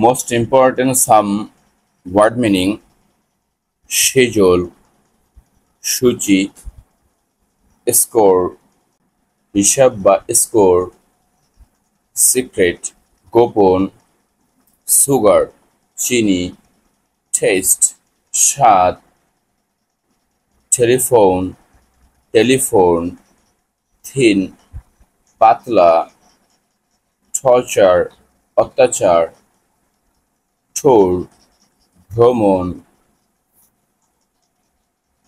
Most important some word meaning: schedule, সূচি, score, হিসাব বা score, secret, গোপন, sugar, চিনি, taste, স্বাদ, telephone, টেলিফোন, thin, পাতলা, torture, অত্যাচার, tour, ভ্রমণ,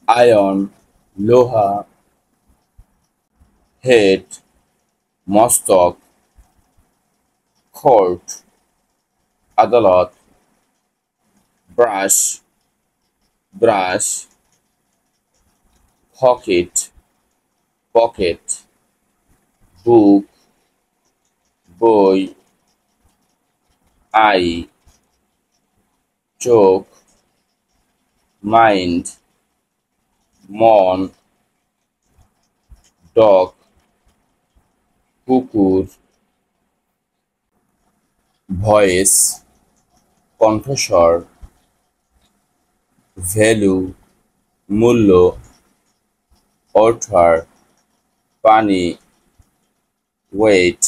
iron, লোহা, head, মস্তক, court, আদালত, brush, brush, pocket, pocket, book, বই, eye, চোখ, mind, মন, dog, কুকুর, voice, কণ্ঠস্বর, value, মূল্য, water, পানি, weight,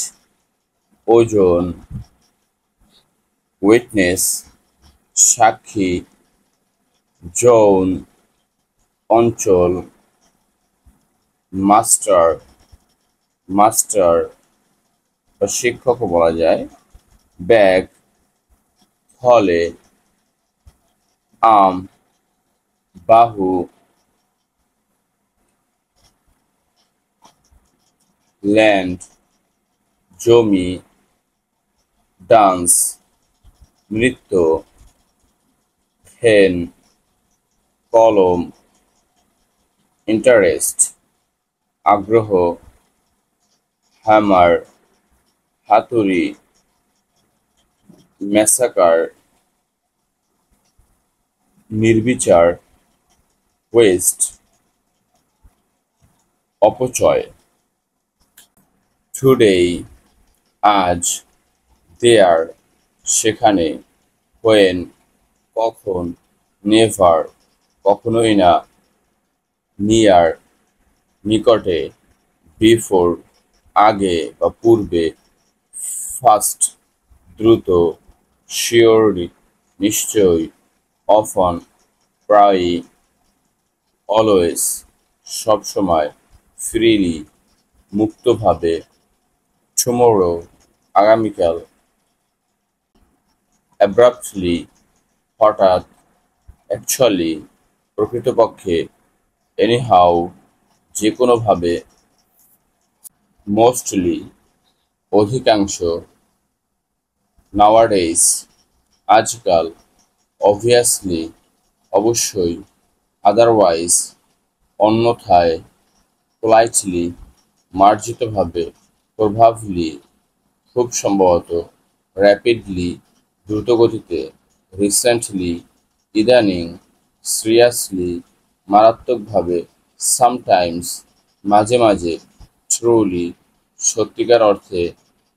ওজন, witness, সাক্ষী, zone, অঞ্চল, মাস্টার, মাস্টার বা শিক্ষকও বলা যায়, ব্যাগ, ফলে, আম, বাহু, ল্যান্ড, জমি, ডান্স, নৃত্য, ফেন, কলম, ইন্টারেস্ট, আগ্রহ, হ্যামার, হাতুড়ি, ম্যাসাকার, নির্বিচার, ওয়েস্ট, অপচয়, টুডে, আজ, দেয়ার, সেখানে, হোয়েন, কখন, নেভার, কখনোই না, নিয়ার, নিকটে, বিফোর, আগে বা পূর্বে, ফাস্ট, দ্রুত, শিওরলি, নিশ্চয়ই, অফন, প্রায়ই, অলওয়েজ, সবসময়, ফ্রিলি, মুক্তভাবে, টুমরো, আগামীকাল, অ্যাব্রাপ্টলি, হঠাৎ, অ্যাকচুয়ালি, প্রকৃতপক্ষে, এনিহাউ, যেকোনোভাবে, মোস্টলি, অধিকাংশ, নাওয়াডেইজ, আজকাল, অবভিয়াসলি, অবশ্যই, আদারওয়াইজ, অন্যথায়, পোলাইটলি, মার্জিতভাবে, প্রভাবলি, খুব সম্ভবত, র্যাপিডলি, দ্রুতগতিতে, রিসেন্টলি, ইদানীং, সিরিয়াসলি, মারাত্মকভাবে, সামটাইমস, মাঝে মাঝে, ট্রুলি, সত্যিকার অর্থে,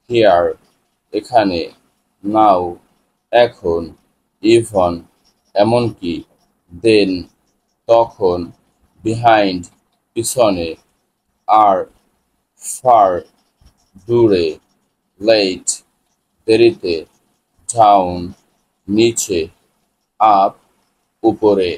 হিয়ার, এখানে, নাও, এখন, ইভন, এমনকি, দেন, তখন, বিহাইন্ড, পিছনে, আর, ফার, দূরে, লেট, দেরিতে, ডাউন, নিচে, আপ, উপরে।